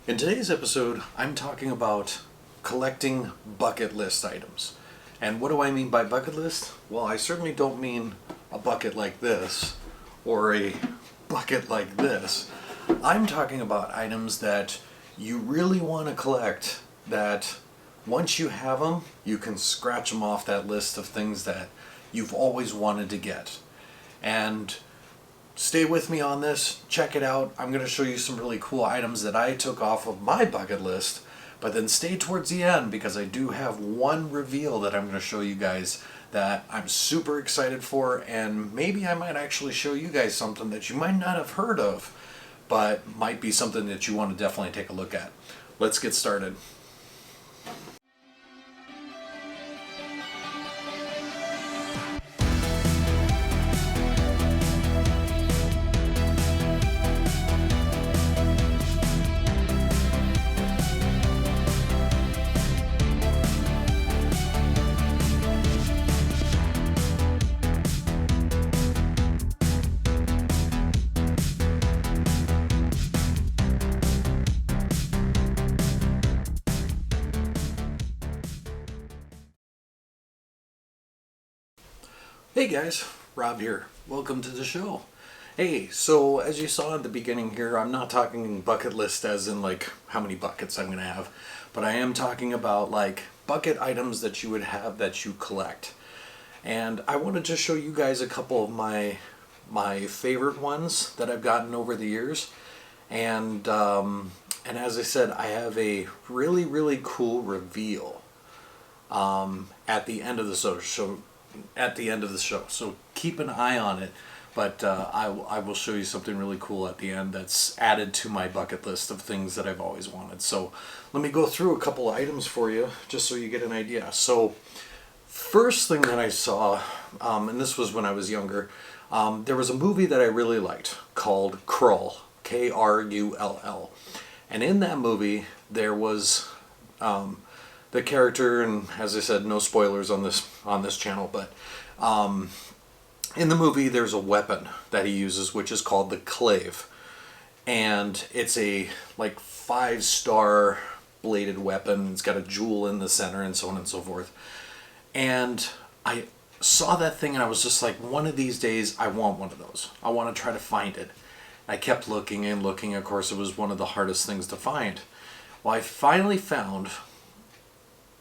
In today's episode, I'm talking about collecting bucket list items. And what do I mean by bucket list? Well, I certainly don't mean a bucket like this or a bucket like this. I'm talking about items that you really want to collect, that once you have them, you can scratch them off that list of things that you've always wanted to get. And stay with me on this, check it out. I'm going to show you some really cool items that I took off of my bucket list, but then stay towards the end because I do have one reveal that I'm going to show you guys that I'm super excited for, and maybe I might actually show you guys something that you might not have heard of, but might be something that you want to definitely take a look at. Let's get started. Hey guys, Rob here. Welcome to the show. Hey, so as you saw at the beginning here, I'm not talking bucket list as in like how many buckets I'm going to have, but I am talking about like bucket items that you would have that you collect. And I wanted to show you guys a couple of my favorite ones that I've gotten over the years. And as I said, I have a really cool reveal at the end of the show. So keep an eye on it. But I will show you something really cool at the end that's added to my bucket list of things that I've always wanted. So let me go through a couple of items for you just so you get an idea. So first thing that I saw, and this was when I was younger, there was a movie that I really liked called Krull, K-R-U-L-L. And in that movie there was the character, and as I said, no spoilers on this channel, but in the movie there's a weapon that he uses which is called the Clave, and it's a like 5-star bladed weapon. It's got a jewel in the center and so on and so forth. And I saw that thing and I was just like, one of these days I want one of those. I want to try to find it. I kept looking and looking. Of course, it was one of the hardest things to find. Well, I finally found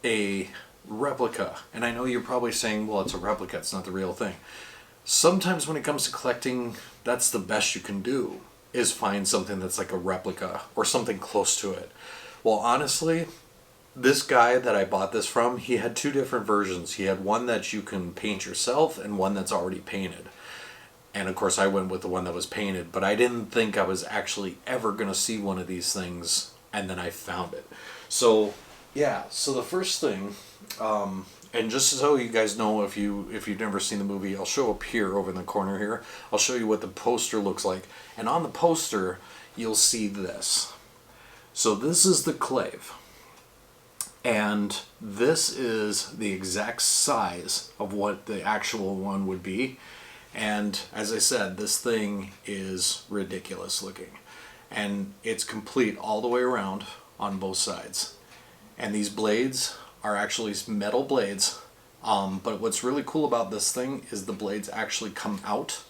a replica. And I know you're probably saying, well, it's a replica, it's not the real thing. Sometimes when it comes to collecting, that's the best you can do, is find something that's like a replica or something close to it. Well, honestly, this guy that I bought this from, he had two different versions. He had one that you can paint yourself and one that's already painted. And of course I went with the one that was painted, but I didn't think I was actually ever going to see one of these things, and then I found it. So yeah, so the first thing, and just so you guys know, if you've never seen the movie, I'll show up here over in the corner here. I'll show you what the poster looks like. And on the poster, you'll see this. So this is the Clave. And this is the exact size of what the actual one would be. And as I said, this thing is ridiculous looking. And it's complete all the way around on both sides. And these blades are actually metal blades, but what's really cool about this thing is the blades actually come out,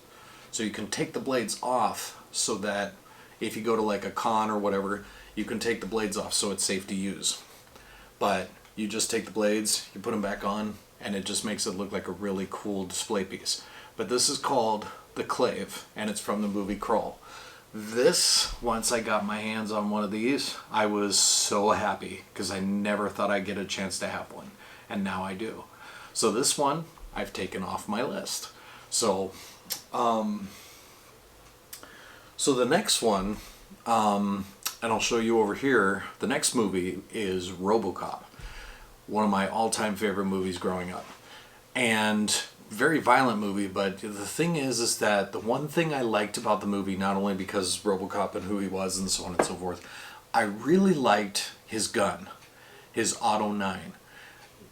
so you can take the blades off so that if you go to like a con or whatever, you can take the blades off so it's safe to use. But you just take the blades, you put them back on, and it just makes it look like a really cool display piece. But this is called the Clave, and it's from the movie Krull. This, once I got my hands on one of these, I was so happy because I never thought I'd get a chance to have one, and now I do. So this one I've taken off my list. So the next one, and I'll show you over here, the next movie is Robocop, one of my all-time favorite movies growing up. And very violent movie, but the thing is that the one thing I liked about the movie, not only because Robocop and who he was and so on and so forth, I really liked his gun, his Auto 9.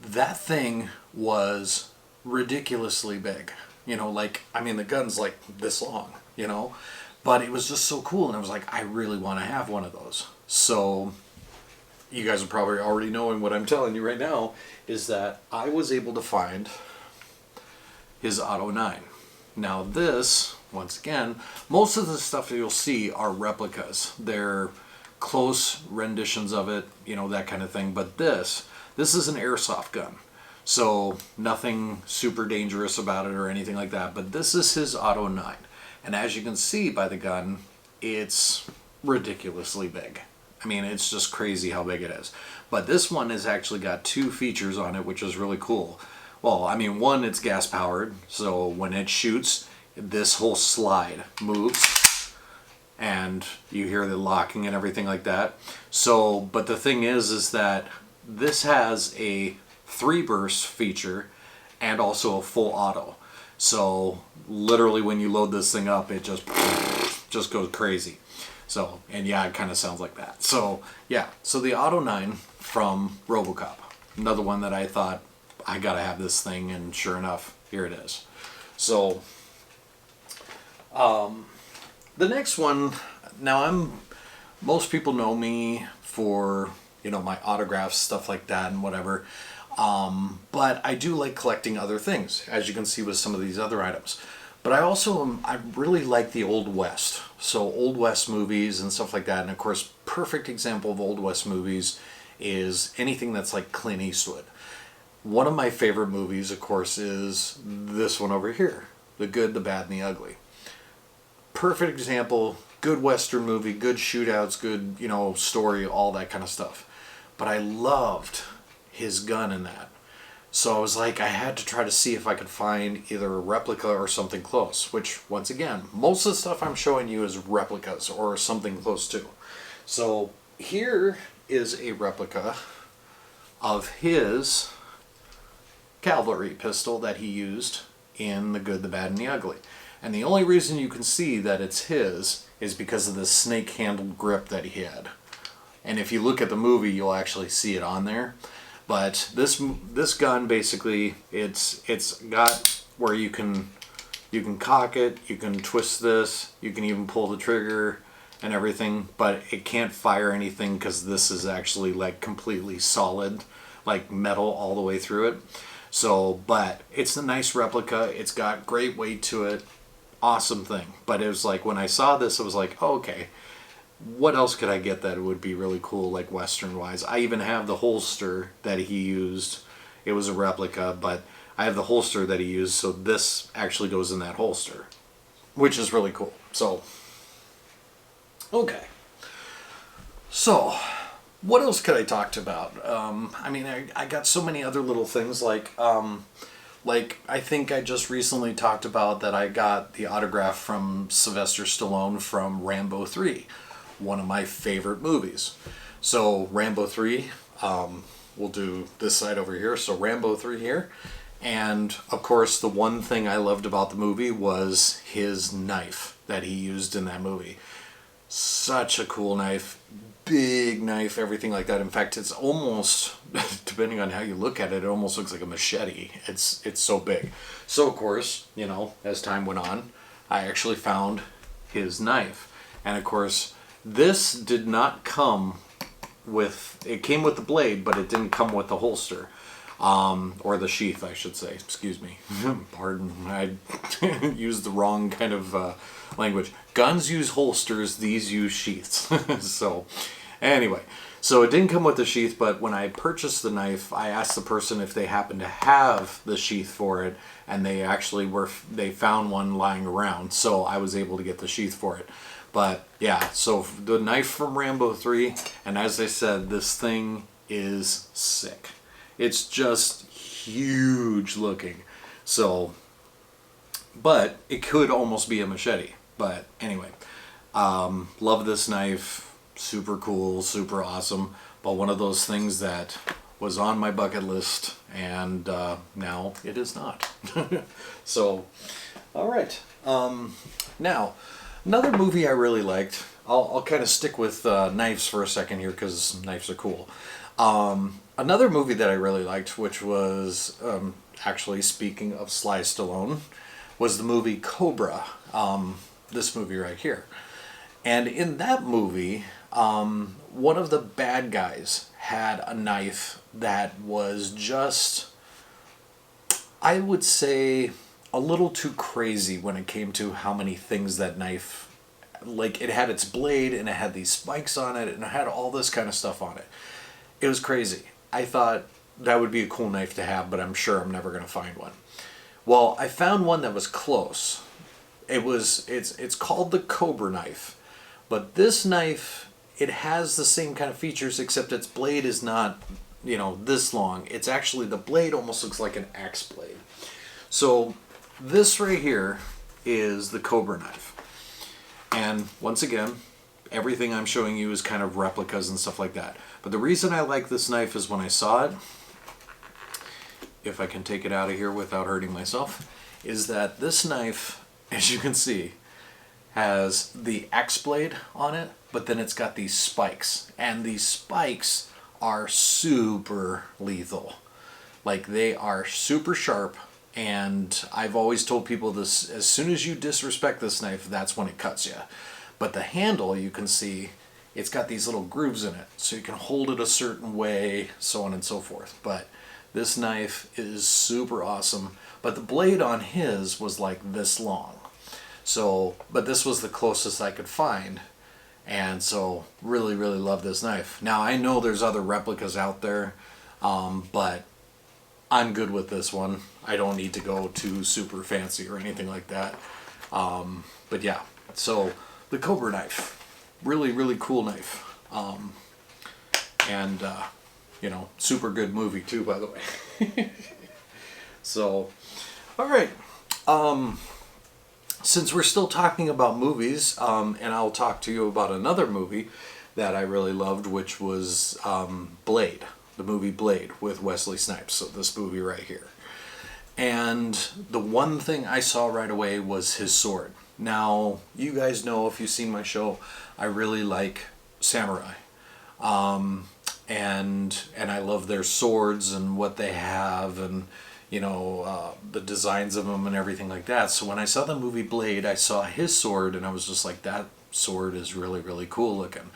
That thing was ridiculously big. You know, like, I mean, the gun's like this long, you know, but it was just so cool, and I was like, I really want to have one of those. So you guys are probably already knowing what I'm telling you right now is that I was able to find his Auto 9. Now this, once again, most of the stuff that you'll see are replicas. They're close renditions of it, you know, that kind of thing. But this is an airsoft gun. So nothing super dangerous about it or anything like that. But this is his Auto 9. And as you can see by the gun, it's ridiculously big. I mean, it's just crazy how big it is. But this one has actually got two features on it, which is really cool. Well, I mean, one, it's gas powered, so when it shoots, this whole slide moves, and you hear the locking and everything like that. So, but the thing is that this has a 3-burst feature and also a full auto. So, literally, when you load this thing up, it just goes crazy. So, and yeah, it kind of sounds like that. So, yeah. So the Auto 9 from Robocop. Another one that I thought, I gotta have this thing, and sure enough, here it is. So, the next one, now most people know me for, you know, my autographs, stuff like that and whatever. But I do like collecting other things, as you can see with some of these other items. But I really like the Old West. So Old West movies and stuff like that. And of course, perfect example of Old West movies is anything that's like Clint Eastwood. One of my favorite movies, of course, is this one over here. The Good, the Bad, and the Ugly. Perfect example, good Western movie, good shootouts, good, you know, story, all that kind of stuff. But I loved his gun in that. So I was like, I had to try to see if I could find either a replica or something close, which, once again, most of the stuff I'm showing you is replicas or something close to. So here is a replica of his Cavalry Pistol that he used in The Good, the Bad, and the Ugly. And the only reason you can see that it's his is because of the snake-handled grip that he had. And if you look at the movie, you'll actually see it on there. But this gun basically, it's got where you can cock it, you can twist this, you can even pull the trigger and everything, but it can't fire anything because this is actually like completely solid, like metal all the way through it. So, but it's a nice replica. It's got great weight to it. Awesome thing. But it was like when I saw this, it was like, oh, okay. What else could I get that would be really cool, like Western wise? I even have the holster that he used. It was a replica, but I have the holster that he used, so this actually goes in that holster, which is really cool. So, okay. So, what else could I talk about? I mean, I got so many other little things, like I think I just recently talked about that I got the autograph from Sylvester Stallone from Rambo 3. One of my favorite movies. So Rambo 3, we'll do this side over here. So Rambo 3 here. And of course, the one thing I loved about the movie was his knife that he used in that movie. Such a cool knife, big knife, everything like that. In fact, it's almost, depending on how you look at it, it almost looks like a machete. It's so big. So of course, you know, as time went on, I actually found his knife. And of course, this did not come with, it came with the blade, but it didn't come with the holster. Or the sheath, I should say. Excuse me. Pardon, I used the wrong kind of language. Guns use holsters, these use sheaths. So, anyway. So it didn't come with the sheath, but when I purchased the knife, I asked the person if they happened to have the sheath for it, and they actually they found one lying around, so I was able to get the sheath for it. But yeah, so the knife from Rambo 3, and as I said, this thing is sick. It's just huge looking. So, but it could almost be a machete. But anyway, love this knife. Super cool, super awesome. But one of those things that was on my bucket list, and now it is not. So, all right. Now, another movie I really liked, I'll kind of stick with knives for a second here because knives are cool. Another movie that I really liked, which was, actually speaking of Sly Stallone, was the movie Cobra, this movie right here. And in that movie, One of the bad guys had a knife that was just, I would say, a little too crazy when it came to how many things that knife, like it had its blade and it had these spikes on it and it had all this kind of stuff on it. It was crazy. I thought that would be a cool knife to have, but I'm sure I'm never going to find one. Well, I found one that was close. It's called the Cobra Knife, but this knife, it has the same kind of features except its blade is not, this long. It's actually, the blade almost looks like an axe blade. So this right here is the Cobra Knife. And once again, everything I'm showing you is kind of replicas and stuff like that. But the reason I like this knife is when I saw it, if I can take it out of here without hurting myself, is that this knife, as you can see, has the axe blade on it, but then it's got these spikes. And these spikes are super lethal. Like, they are super sharp, and I've always told people this, as soon as you disrespect this knife, that's when it cuts you. But the handle, you can see, it's got these little grooves in it, so you can hold it a certain way, so on and so forth. But this knife is super awesome. But the blade on his was like this long. So, but this was the closest I could find. And so, really, really love this knife. Now, I know there's other replicas out there, but I'm good with this one. I don't need to go too super fancy or anything like that. But yeah, so the Cobra Knife. Really, really cool knife. And super good movie too, by the way. So, all right. Since we're still talking about movies, and I'll talk to you about another movie that I really loved, which was Blade, the movie Blade with Wesley Snipes. So this movie right here. And the one thing I saw right away was his sword. Now, you guys know, if you've seen my show, I really like samurai. And I love their swords and what they have, and the designs of them and everything like that. So when I saw the movie Blade, I saw his sword and I was just like, that sword is really, really cool looking.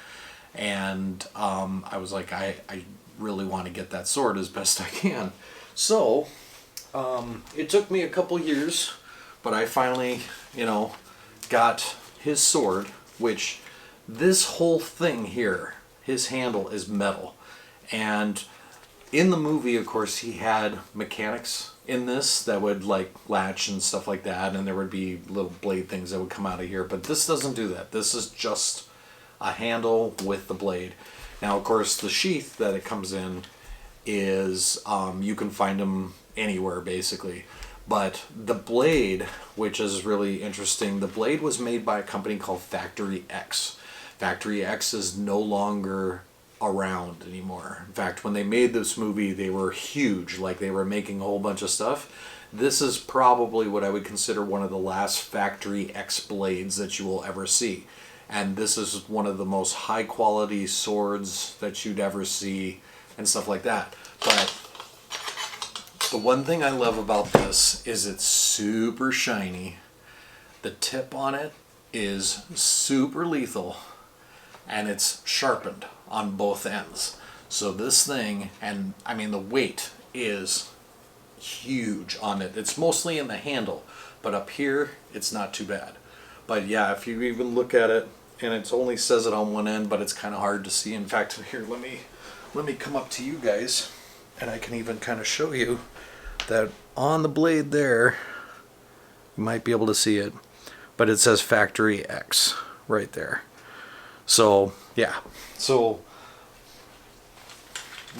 And I was like, I really want to get that sword as best I can. So it took me a couple years, but I finally, got his sword, which this whole thing here, his handle is metal. And in the movie, of course, he had mechanics in this that would like latch and stuff like that, and there would be little blade things that would come out of here. But this doesn't do that. This is just a handle with the blade. Now, of course, the sheath that it comes in is, you can find them anywhere, basically. But the blade, which is really interesting, the blade was made by a company called Factory X. Factory X is no longer around anymore. In fact, when they made this movie, they were huge. Like, they were making a whole bunch of stuff. This is probably what I would consider one of the last Factory X blades that you will ever see. And this is one of the most high quality swords that you'd ever see and stuff like that. But the one thing I love about this is it's super shiny. The tip on it is super lethal, and it's sharpened on both ends. So this thing, and I mean the weight is huge on it. It's mostly in the handle, but up here it's not too bad. But yeah, if you even look at it, and it only says it on one end, but it's kind of hard to see. In fact, here, let me come up to you guys, and I can even kind of show you that on the blade there, you might be able to see it, but it says Factory X right there. So yeah, so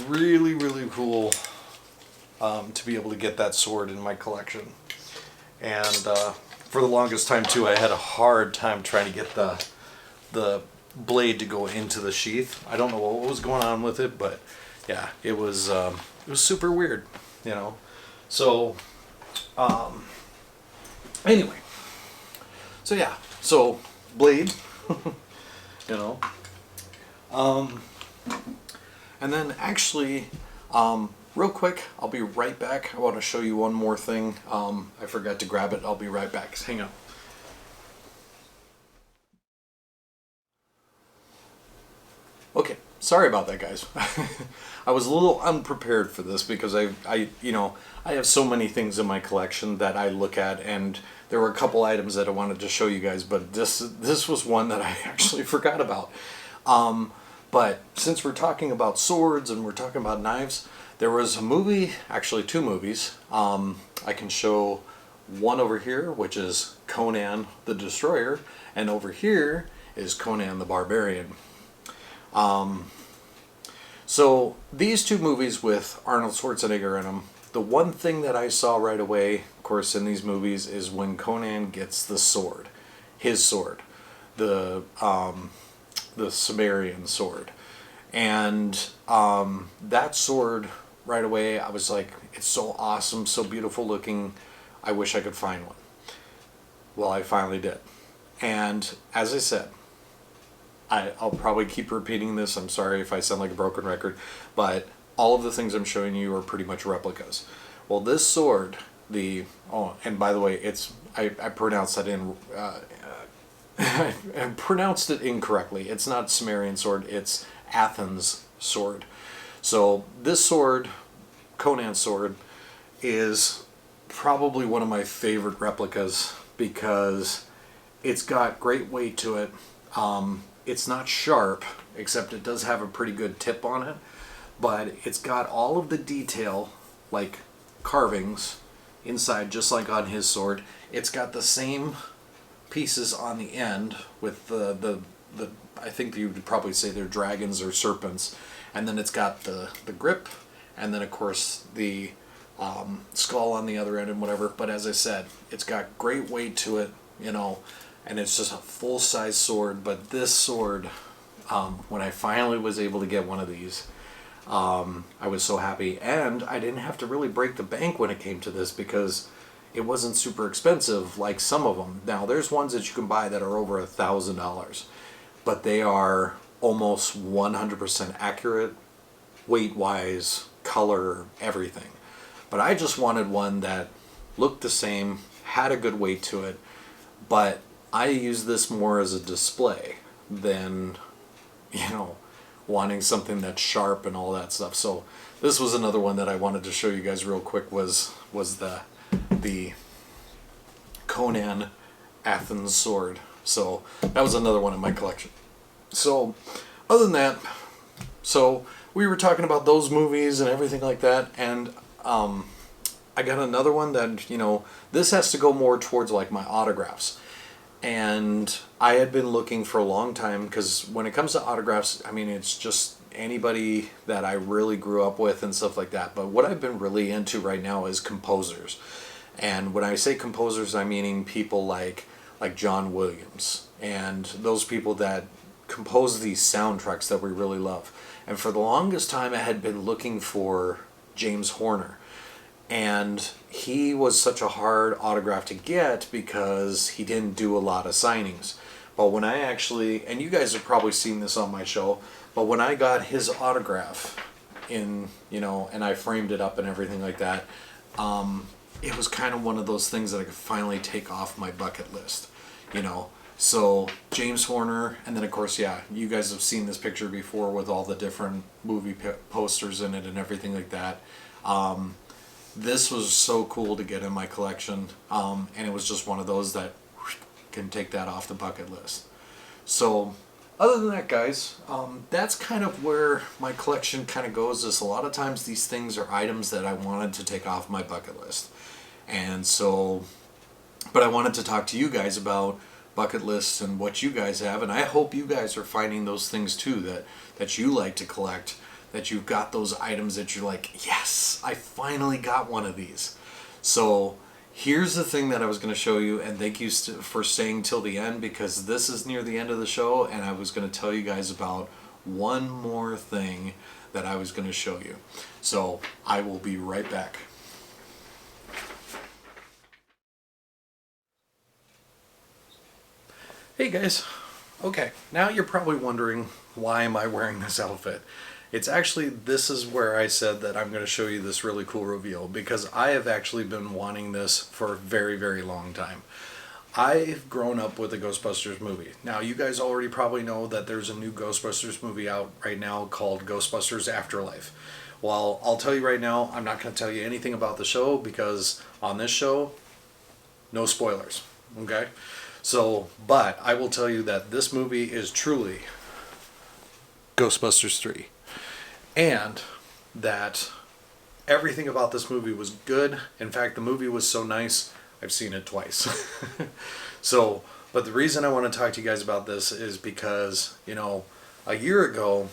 really, really cool to be able to get that sword in my collection. And for the longest time too, I had a hard time trying to get the blade to go into the sheath. I don't know what was going on with it, but yeah, it was super weird, So anyway, so yeah, so Blade, and then actually, real quick, I'll be right back. I want to show you one more thing. I forgot to grab it. I'll be right back. Hang on. sorry about that, guys. I was a little unprepared for this because I have so many things in my collection that I look at, and there were a couple items that I wanted to show you guys, but this was one that I actually forgot about. But since we're talking about swords and we're talking about knives, there was a movie, actually two movies. I can show one over here, which is Conan the Destroyer, and over here is Conan the Barbarian. So these two movies with Arnold Schwarzenegger in them, the one thing that I saw right away, of course, in these movies is when Conan gets the sword, his sword, the Sumerian sword. And that sword, right away, I was like, it's so awesome, so beautiful looking, I wish I could find one. Well, I finally did. And as I said, I'll probably keep repeating this, I'm sorry if I sound like a broken record, but all of the things I'm showing you are pretty much replicas. Well, this sword, and by the way, I pronounced that I pronounced it incorrectly. It's not Sumerian sword, it's Athens Sword. So this sword, Conan's sword, is probably one of my favorite replicas because it's got great weight to it. It's not sharp, except it does have a pretty good tip on it, but it's got all of the detail, like carvings, inside, just like on his sword. It's got the same pieces on the end with the I think you would probably say they're dragons or serpents, and then it's got the grip, and then of course the skull on the other end and whatever. But as I said, it's got great weight to it, and it's just a full-size sword. But this sword, when I finally was able to get one of these, I was so happy, and I didn't have to really break the bank when it came to this because it wasn't super expensive like some of them. Now, there's ones that you can buy that are over $1,000, but they are almost 100% accurate, weight-wise, color, everything. But I just wanted one that looked the same, had a good weight to it, but I use this more as a display than, wanting something that's sharp and all that stuff. So this was another one that I wanted to show you guys real quick was the Conan Athens Sword. So that was another one in my collection. So other than that, so we were talking about those movies and everything like that, and I got another one that, this has to go more towards like my autographs. And I had been looking for a long time because when it comes to autographs, I mean, it's just anybody that I really grew up with and stuff like that. But what I've been really into right now is composers. And when I say composers, I'm meaning people like John Williams and those people that compose these soundtracks that we really love. And for the longest time, I had been looking for James Horner. And he was such a hard autograph to get because he didn't do a lot of signings. But when I actually, and you guys have probably seen this on my show, but when I got his autograph and I framed it up and everything like that, it was kind of one of those things that I could finally take off my bucket list, So James Horner, and then of course, yeah, you guys have seen this picture before with all the different movie posters in it and everything like that. This was so cool to get in my collection, and it was just one of those that can take that off the bucket list. So other than that, guys, that's kind of where my collection kind of goes. Is a lot of times these things are items that I wanted to take off my bucket list. And so, but I wanted to talk to you guys about bucket lists and what you guys have, and I hope you guys are finding those things too that you like to collect, that you've got those items that you're like, yes, I finally got one of these. So here's the thing that I was going to show you, and thank you for staying till the end because this is near the end of the show, and I was going to tell you guys about one more thing that I was going to show you. So I will be right back. Hey guys, okay, now you're probably wondering, why am I wearing this outfit? It's actually, this is where I said that I'm going to show you this really cool reveal, because I have actually been wanting this for a very, very long time. I've grown up with the Ghostbusters movie. Now, you guys already probably know that there's a new Ghostbusters movie out right now called Ghostbusters Afterlife. Well, I'll tell you right now, I'm not going to tell you anything about the show because on this show, no spoilers, okay? So, but I will tell you that this movie is truly Ghostbusters 3. And that everything about this movie was good. In fact, the movie was so nice, I've seen it twice. So, but the reason I want to talk to you guys about this is because, you know, a year ago,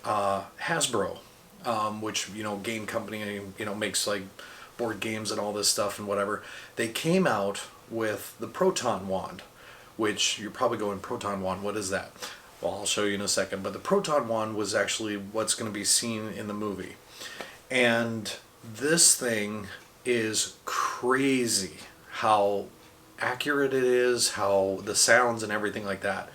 Hasbro, which, you know, game company, you know, makes like board games and all this stuff and whatever, they came out with the Proton Wand, which you're probably going, Proton Wand, what is that? Well, I'll show you in a second, but the Proton Wand was actually what's going to be seen in the movie. And this thing is crazy how accurate it is, how the sounds and everything like that.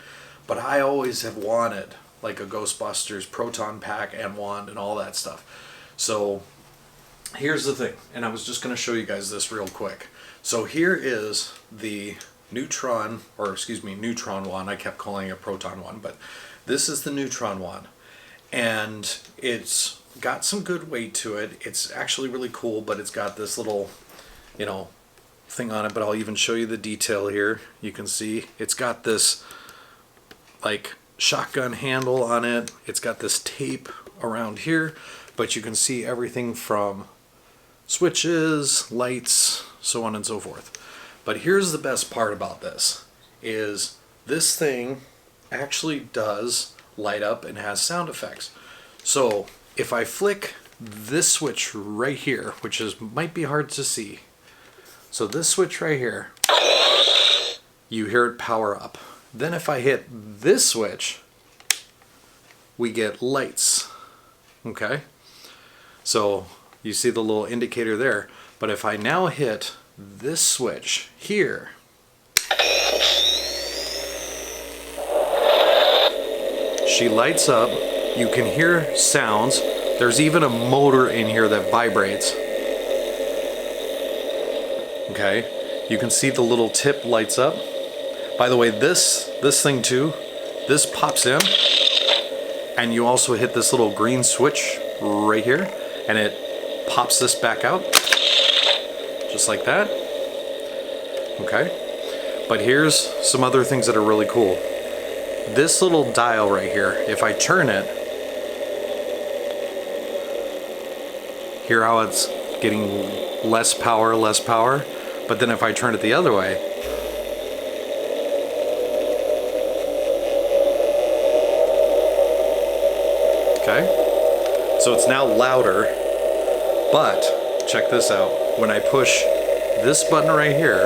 But I always have wanted like a Ghostbusters Proton Pack and wand and all that stuff. So here's the thing, and I was just going to show you guys this real quick. So here is the Neutron wand. I kept calling it Proton wand, but this is the Neutron wand. And it's got some good weight to it. It's actually really cool, but it's got this little, you know, thing on it, but I'll even show you the detail here. You can see it's got this like shotgun handle on it. It's got this tape around here, but you can see everything from switches, lights, so on and so forth. But here's the best part about this, is this thing actually does light up and has sound effects. So if I flick this switch right here, which is might be hard to see, so this switch right here, you hear it power up. Then if I hit this switch, we get lights, okay? So you see the little indicator there, but if I now hit this switch here, she lights up, you can hear sounds, there's even a motor in here that vibrates. Okay, you can see the little tip lights up. By the way, this thing too, this pops in, and you also hit this little green switch right here, and it pops this back out, just like that. Okay, but here's some other things that are really cool. This little dial right here, if I turn it, hear how it's getting less power, but then if I turn it the other way, okay, so it's now louder, but check this out. When I push this button right here,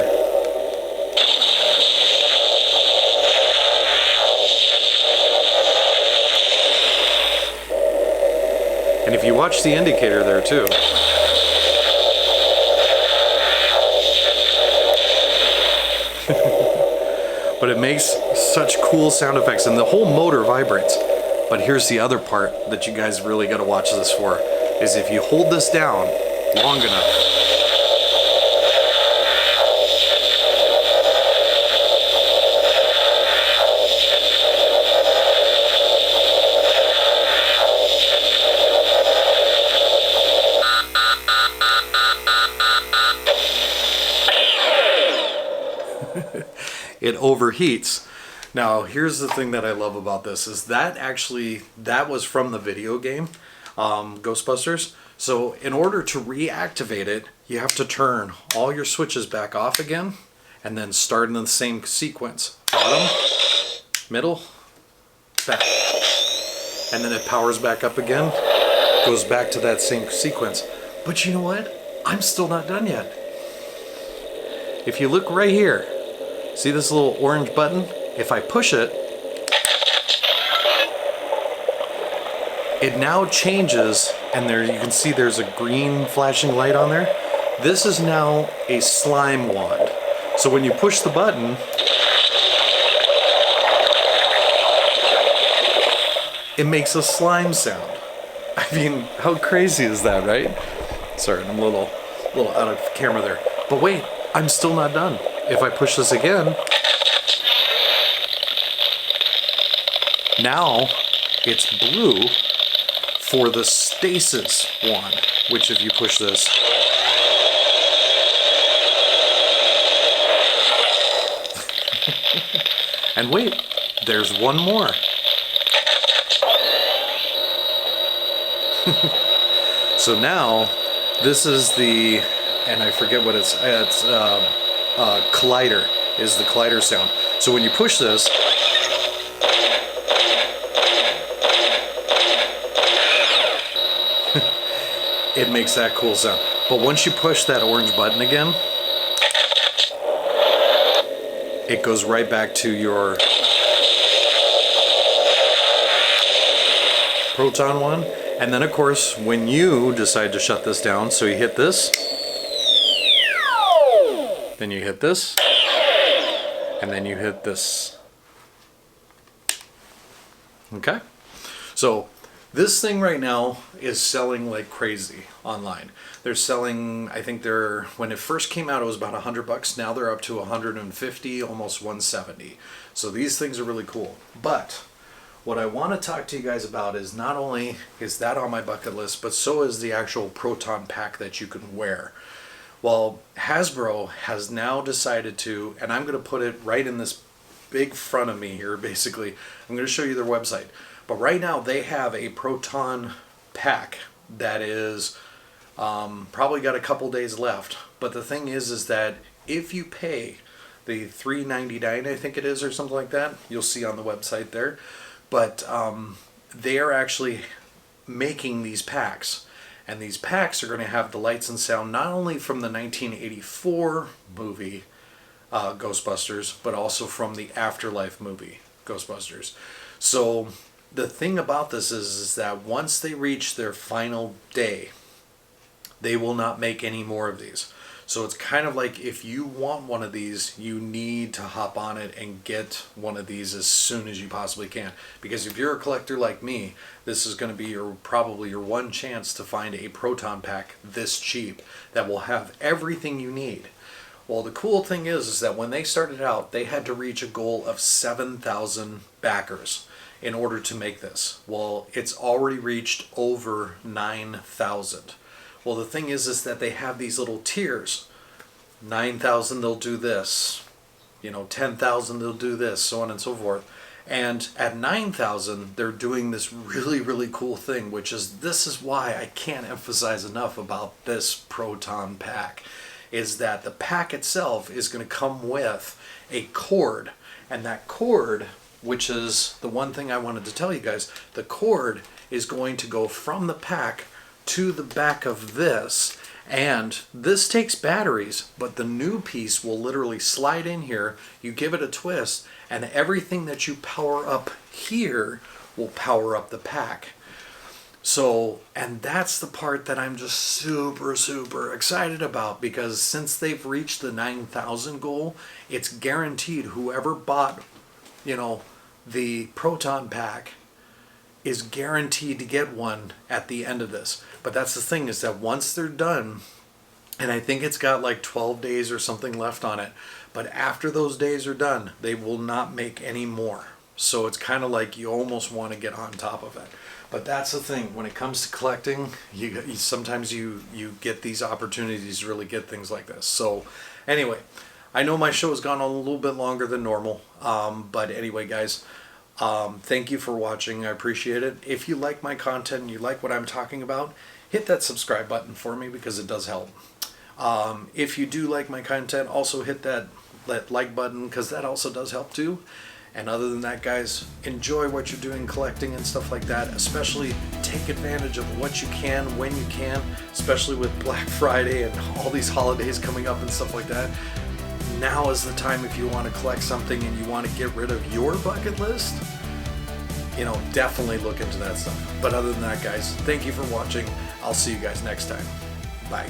and if you watch the indicator there too, but it makes such cool sound effects and the whole motor vibrates. But here's the other part that you guys really got to watch this for, is if you hold this down long enough, it overheats. Now here's the thing that I love about this, is that actually, that was from the video game Ghostbusters. So in order to reactivate it, you have to turn all your switches back off again and then start in the same sequence. Bottom, middle, back. And then it powers back up again, goes back to that same sequence. But you know what? I'm still not done yet. If you look right here, see this little orange button? If I push it, it now changes, and there you can see there's a green flashing light on there. This is now a slime wand. So when you push the button, it makes a slime sound. I mean, how crazy is that, right? Sorry, I'm a little out of camera there. But wait, I'm still not done. if I push this again, now it's blue for the stasis one, which if you push this, and wait, there's one more. So now this is the, and I forget what it's collider is the collider sound. So when you push this, it makes that cool sound. But once you push that orange button again, it goes right back to your Proton one. And then of course, when you decide to shut this down, so you hit this, then you hit this, and then you hit this. Okay? So this thing right now is selling like crazy online. They're selling, I think when it first came out, it was about $100. Now they're up to 150, almost 170. So these things are really cool. But what I want to talk to you guys about is not only is that on my bucket list, but so is the actual Proton Pack that you can wear. Well, Hasbro has now decided to, and I'm going to put it right in this big front of me here, basically. I'm going to show you their website. But right now they have a Proton Pack that is probably got a couple days left. But the thing is that if you pay the $3.99, I think it is, or something like that, you'll see on the website there. But they are actually making these packs. And these packs are going to have the lights and sound not only from the 1984 movie Ghostbusters, but also from the Afterlife movie Ghostbusters. So the thing about this is that once they reach their final day, they will not make any more of these. So it's kind of like if you want one of these, you need to hop on it and get one of these as soon as you possibly can. Because if you're a collector like me, this is going to be probably your one chance to find a Proton Pack this cheap that will have everything you need. Well, the cool thing is that when they started out, they had to reach a goal of 7,000 backers in order to make this. Well, it's already reached over 9,000. Well, the thing is that they have these little tiers. 9,000 they'll do this, 10,000 they'll do this, so on and so forth. And at 9,000 they're doing this really, really cool thing, which is, this is why I can't emphasize enough about this Proton Pack, is that the pack itself is going to come with a cord. And that cord, which is the one thing I wanted to tell you guys, the cord is going to go from the pack to the back of this, and this takes batteries, but the new piece will literally slide in here, you give it a twist, and everything that you power up here will power up the pack. So, and that's the part that I'm just super, super excited about, because since they've reached the 9,000 goal, it's guaranteed whoever bought, the Proton Pack is guaranteed to get one at the end of this. But that's the thing, is that once they're done, and I think it's got like 12 days or something left on it, but after those days are done, they will not make any more. So it's kind of like you almost want to get on top of it. But that's the thing, when it comes to collecting, sometimes you get these opportunities to really get things like this. So anyway, I know my show has gone on a little bit longer than normal, but anyway, guys, thank you for watching. I appreciate it. If you like my content and you like what I'm talking about, hit that subscribe button for me, because it does help. If you do like my content, also hit that like button, because that also does help too. And other than that, guys, enjoy what you're doing collecting and stuff like that. Especially take advantage of what you can when you can, especially with Black Friday and all these holidays coming up and stuff like that. Now is the time, if you want to collect something and you want to get rid of your bucket list, definitely look into that stuff. But other than that, guys, thank you for watching. I'll see you guys next time. Bye.